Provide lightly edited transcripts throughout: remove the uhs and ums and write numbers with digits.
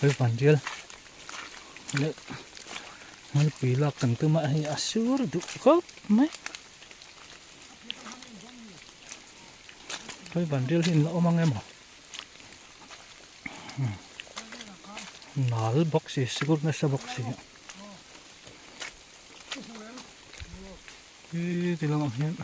hơi phản điên đấy mấy bị lọc từng từ mà hay asur được khóc mấy hơi phản điên thì lỗ mang em à nal boxi sigur na sa boxi thì lang hian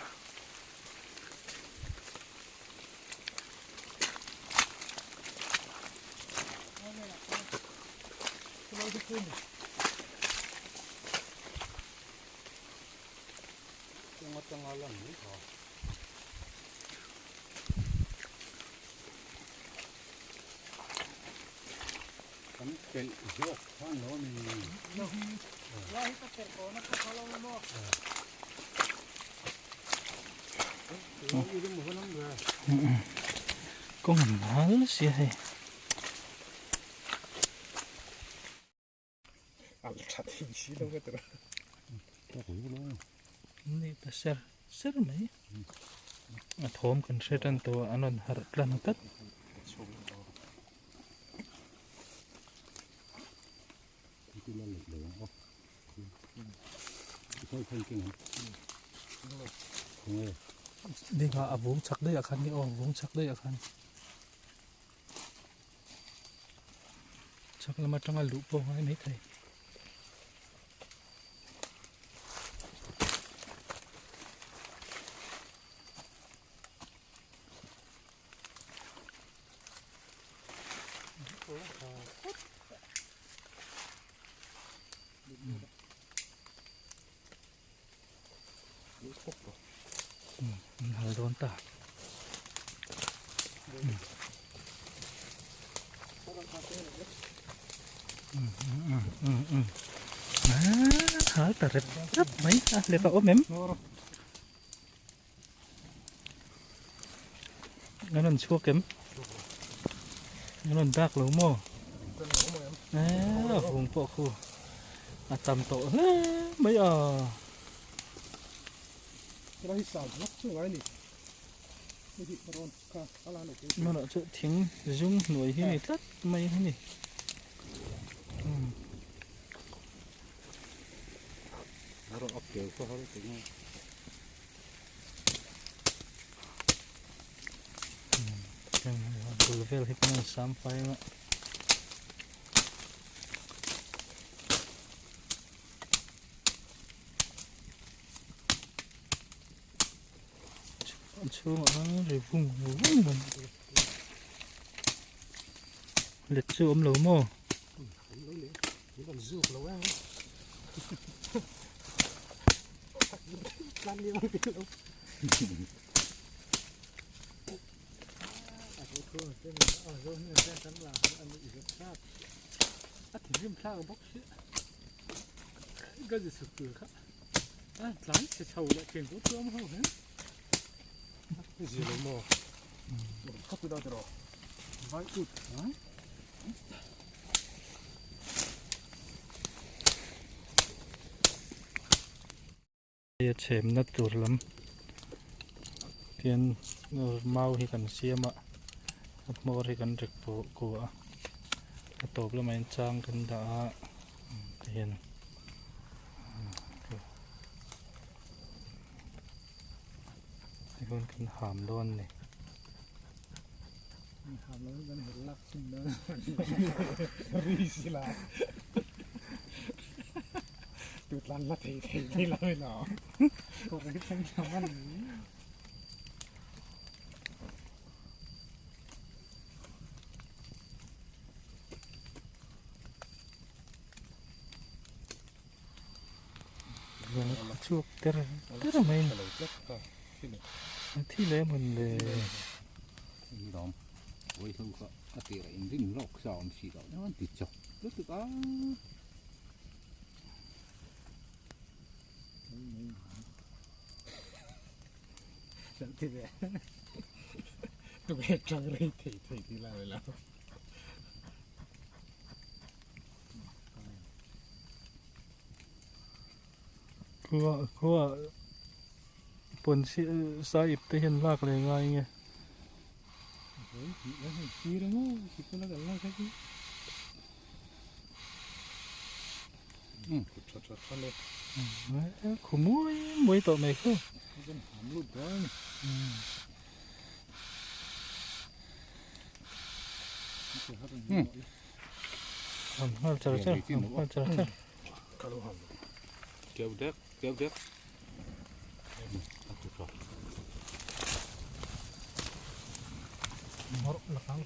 เป็นเยอะท่านโน้นนี่ว่าให้ตัดเสร็จก่อนนะเขาเล่าเลยมั้งอยู่ตรงหมู่นั่นเลย con nal xì hay chặt thì xí đâu cái từนี่แต่ser serไหมทอมกันเสร็จตัวอันนั้นหารันตัดดีกว่าอาวุธชักได้อาคันนี่อ๋ออาวุธชักได้อาคันชักแล้วมาตั้งลูกโป่งให้ไม่ไทยหาโดนตากหาแต่เร็บรับไหมอ่ะเร็บก็โอ้แม่มงั้นชั่วเข็มงั้นดักหรือโม่หงปอกคู่อ่ะตำโตเฮ้ยไม่อ่ะเราหิสับนักช่วยไว้นี่ไม่ที่ร้อนค่ะอะไรหนู มันจะทิ้งยุ่งหน่วยที่นี่ทัดไม่ที่นี่เราเอาเกี่ยวก็เขาถึงยังดูเวลที่มันซ้ำไปละช่วงนั้นเรือพุ่งมันเล็ดช่วงหรือโม่มันzuurแล้วว่าร้านนี้มันเป็นแล้วโอ้โหเส้นอ๋อเส้นเส้นทั้งหลังอันนี้อีกชาติถึงเรื่องชาติบ็อกซ์ก็จะสุดตัวครับหลังจะเช่าแล้วเก่งกว่าตัวมั้งเหรอนี่สิเลยมั้งก็ตัวเดียวไว้อุดนะเฉมนัดตัวลำเทียนเมาให้กันเสียมะมอให้กันเด็กโปกัวตบแล้วมันจางกันด่าเทียนให้คนกันหามด้วนนี่หามแล้วมันเห็นลักขึ้นนะรีสิละจุดลันละทีนี่เลยเนาะตัวนี้ทั้งชาวบ้านนี้ช่วงเตอร์ไม่ที่เล่มันเลยนี่ดอมโอ้ยทุกคนก็ตีอะไรยิ่งหลอกสาวสิเราเนี่ยมันติดจบรู้สึกว่าฉันที่แบบก็เป็นจังเลยถีที่เราเลยแล้วคือว่าปนสายอิบแต่เห็นลากเลยง่ายไงทีแล้วทีแล้วมั้งทีก็แล้วกันแล้วแค่นี้ ชัดๆเลย ขุมวยมวยต่อไม่เข้า ต้องหามรูดได้ห้ามจะเจ้าห้ามจะเจ้า ก็รู้หามเกี่ยวเด็กเกี่ยวเด็ก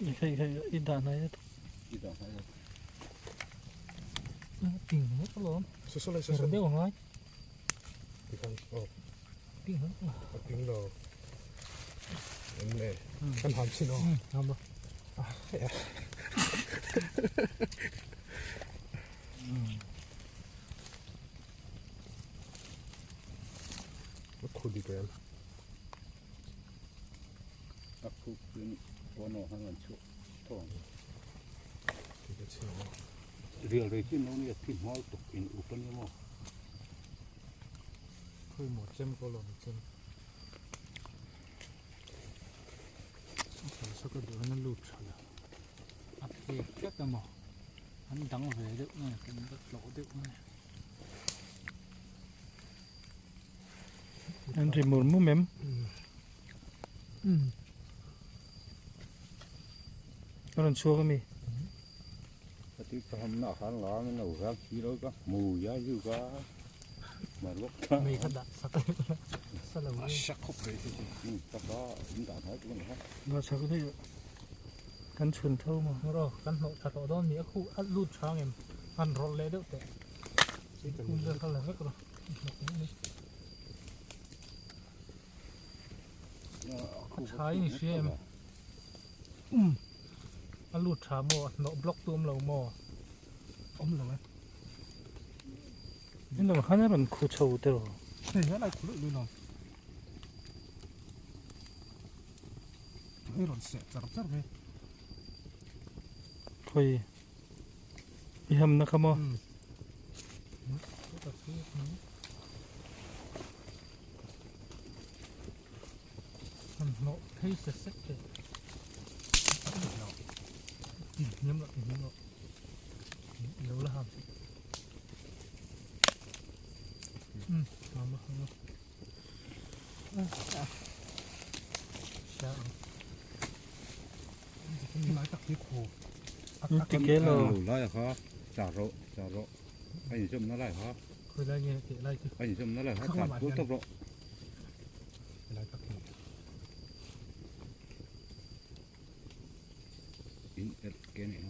อีกใครอีด่านไหน อีดอกอะไร ติ่งหัวตลอด สุดๆเลยสุ เดี๋ ด ยวไง ๆที่กันโอ้ ติ่งหัว ติงดอกนี่กันหามสิเนาะ ทำบ่ มาคุยดีกันอักคุกเป็นวันนอหันวันชั่วท้องเรียลเลยที่น้องเนี่ยที่หัวตกอินอุปนิโม คุยหมดเจมก็ลงเจมสักเดี๋ยวนั้นลูดเลยอัดเด็กแค่แต่หมออันดังเลยเด็กเนี่ยเป็นแบบโหลเด็กเนี่ย อันริมูมุเมมก็นั่นชัวก็มี ที่ทำหน้าขันหลังนั่นเราครับขี่รถก็มูยาอยู่ก็มาลบกัน มีขนาดสักสลับ ชักเข้าไปที่ตัดล้ออินด่านให้ตัวนี้ครับ เราชักได้กันชนเท่ามา เรากันหนถัดอดอนนี้คู่อัดลูดช้างเอ็มอันรอเลยเด็กแต่คุณจะเขาเลยก็รอ อันลูดช้างโม่เนาะบล็อกตัวเราโม่อมเลย นี่เราขันนั้นคูเช่าเดียว เฮ้ยอะไรคุณรู้หน่อยเฮ้ยรถเสียจับจับเลย คอยอีทำนะครับมั้ง มันเนาะให้เสร็จเลยยิ้มละยิ้มละเดี๋ยวละครับมามามาจะมีไม้ตักที่โค ติเกลเรา ไล่ครับจ่าโรไอ้ยี่ชมนั่นไล่ครับ เคยได้เงี้ยเตะไล่คือ ไอ้ยี่ชมนั่นไล่ครับจ่าตัวตบโร ไล่ตักที่ อินเอ็ดเกนี่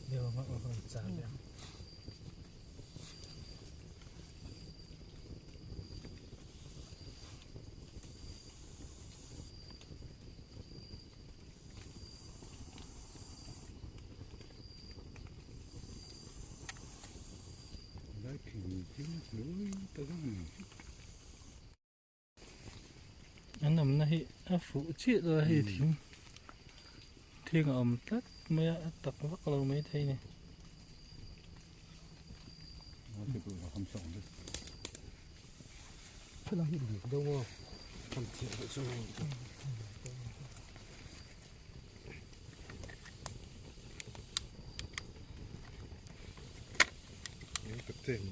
เดี๋ยวมาเอาจานเดี๋ยว ไล่ถึงจริงเลยตัวนั้น อันนั้นนะฮิอาฟูจิเลยฮิทิ้งอมตัดไม่ตักวักเราไม่ได้เนี่ย ที่เป็นคำสั่งเลย เพื่อนเราเห็นอยู่ด้วยว่าทำเทียบไปช่วย เต็ม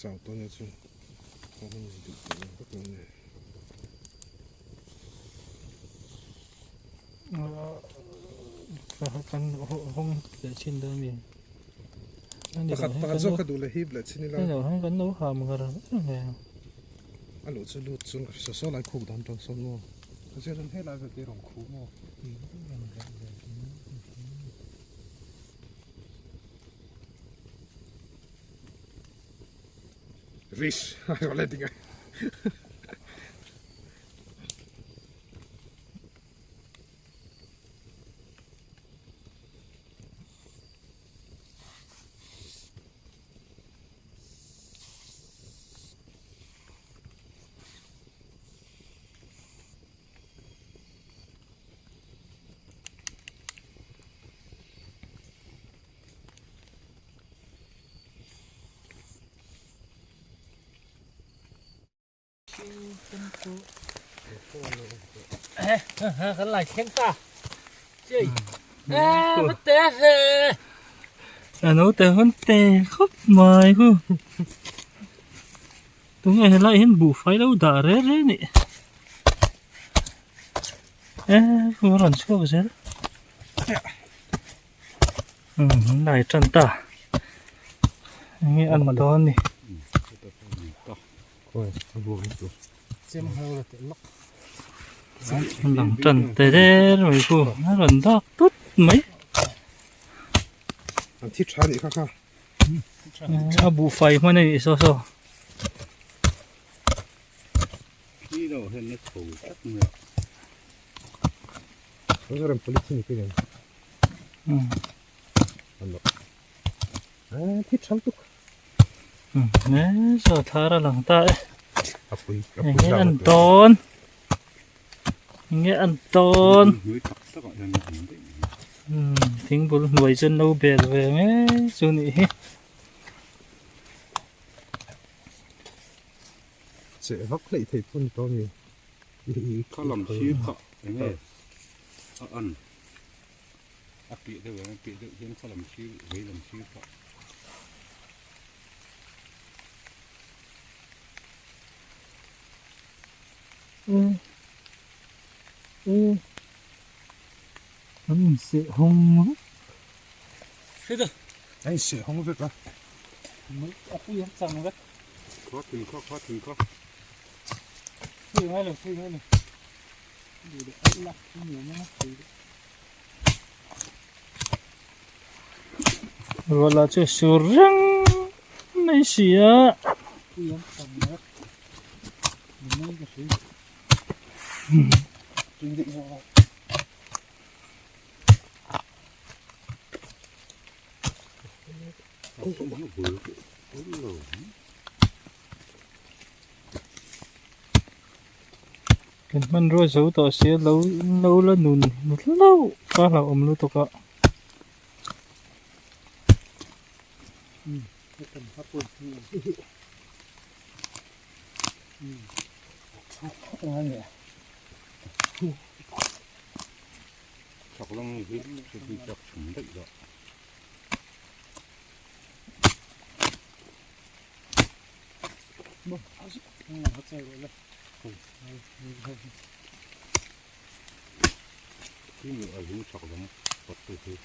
สาวตัวนี้สิเขาไม่ได้ติดตัวนี้ กันห้องเดี๋ยวชินเดิมมีอันนี้ Pakat ให้ pakat กัน zo ka dule hiblet sini ให้ la เราให้กันนู้หามกันอะไร alo chu lut chun so so lai khuk dan tang son mo ka se ran he la ka ke rong khu mo ris ai ole dinga กันไหลเข่งตาเจ๊มันเตะเลย à nấu tè hơn tè khóc mày cô tụi ngày lại hiện bù phái đâu đã rét rét nè ê cô làm sao vậy này chân ta nghe ăn đó nè xem hơi là tự lắc làm chân tè đê rồi cô nó lần đó tốt mấy Anh thích chán đi kha. à bù phái mà này sao sao khi đầu hơn nó khổ chắc nữa Cái 사람 politin cái này. Anh đó. Thích chán tuk. nè sao thà ra lòng ta Apoy. nghe ăn tôn nghe ăn tôn người tóc tóc gọi là nó không đấy tiếng bố nuôi chân lâu bè về mấy chú nị Sẽ hóc lại thầy phun to gì.เขาลำชื้อเขาอย่างเงี้ยอันปีเดียวกันปีเดียวกันเขาลำชื้อไว้ลำชื้อเขา mình sẽ hông thế được Anh sẽ không biết là. mới áp yên xong rồi ข้อถึงข้อ phi ngay rồi đi để áp lắc nhiều nhá gọi là chơi sửa răng này xỉa phi yên xong rồi mình nên cái gì Chính định rồi. không có vừa lửa cái mình rồi dấu tỏ xỉa lâu lâu là nùn lâu có là ôm lâu tao có cái cần pháp quân chọc lông hết sẽ bị chọc súng đấy rồi hết rồi rồi cái nữa ở dưới chọc lông bật từ từ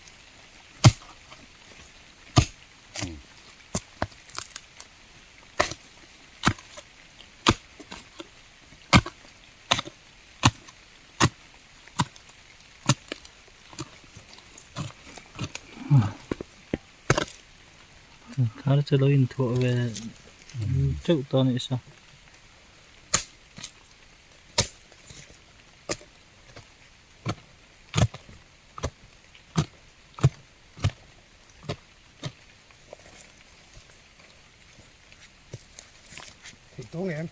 khá là chơi lối in thuộc về trước to này sao Thì tốt em.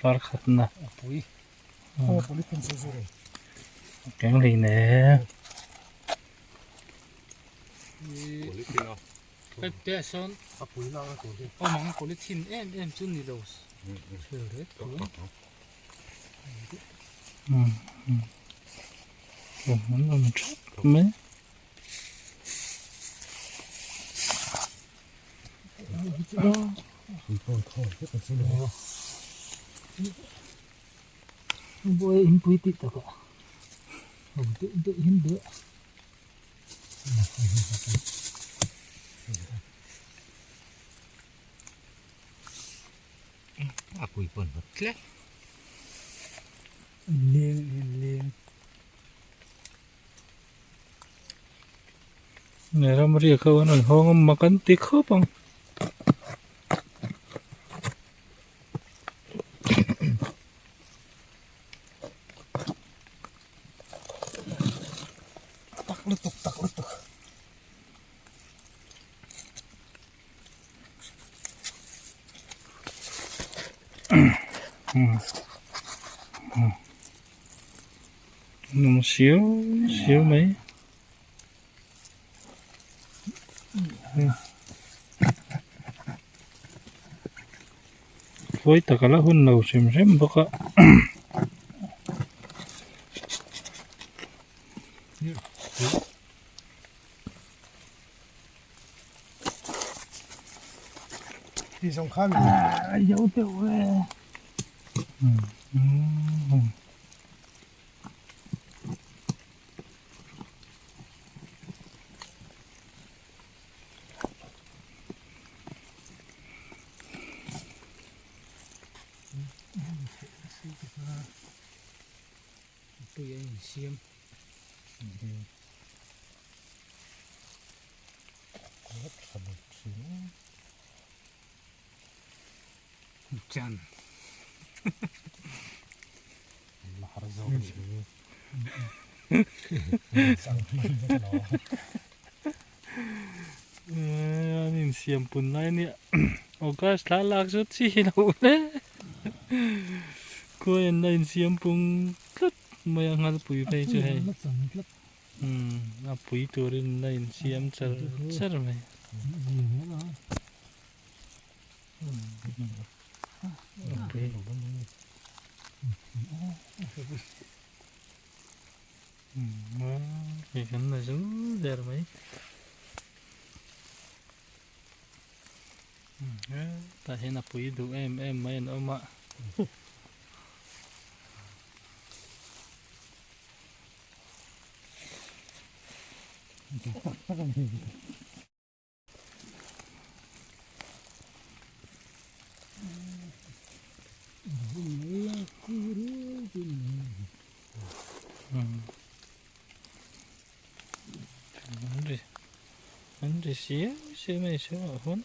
Klar khatna ui Politin sẽ rồi. cái gì nè cái bé son Apoy là cái gì. ông mong có lịch thiên em chun đi đâu sửa đấy muốn làm chút mấy Thôi, rất là xin lỗi. bôi in bôi tít tất cả không tự in được Apoy pun betul liền này ra mari kau nan hong makan tikho pang Tak letuk. Một xíu xíu mấy. Với tất cả là hun nấu xem bốc ạ. đi xong khăn Dấu tiểu về. tụi anh xiêm chăn Nhìn xiêm bún này nè. Ogas lá lạc rất chi đâu đấy. Cô em đây xiêm bún cất mà ngal bùi về chứ hay. À bùi tôi lên đây xiêm chở chở mày. Ok. Cái khăn này giống đẹp mấy. Ta hiện là bùi đủ em mấy anh ạ. Anh xíu mấy xíu ở hôn.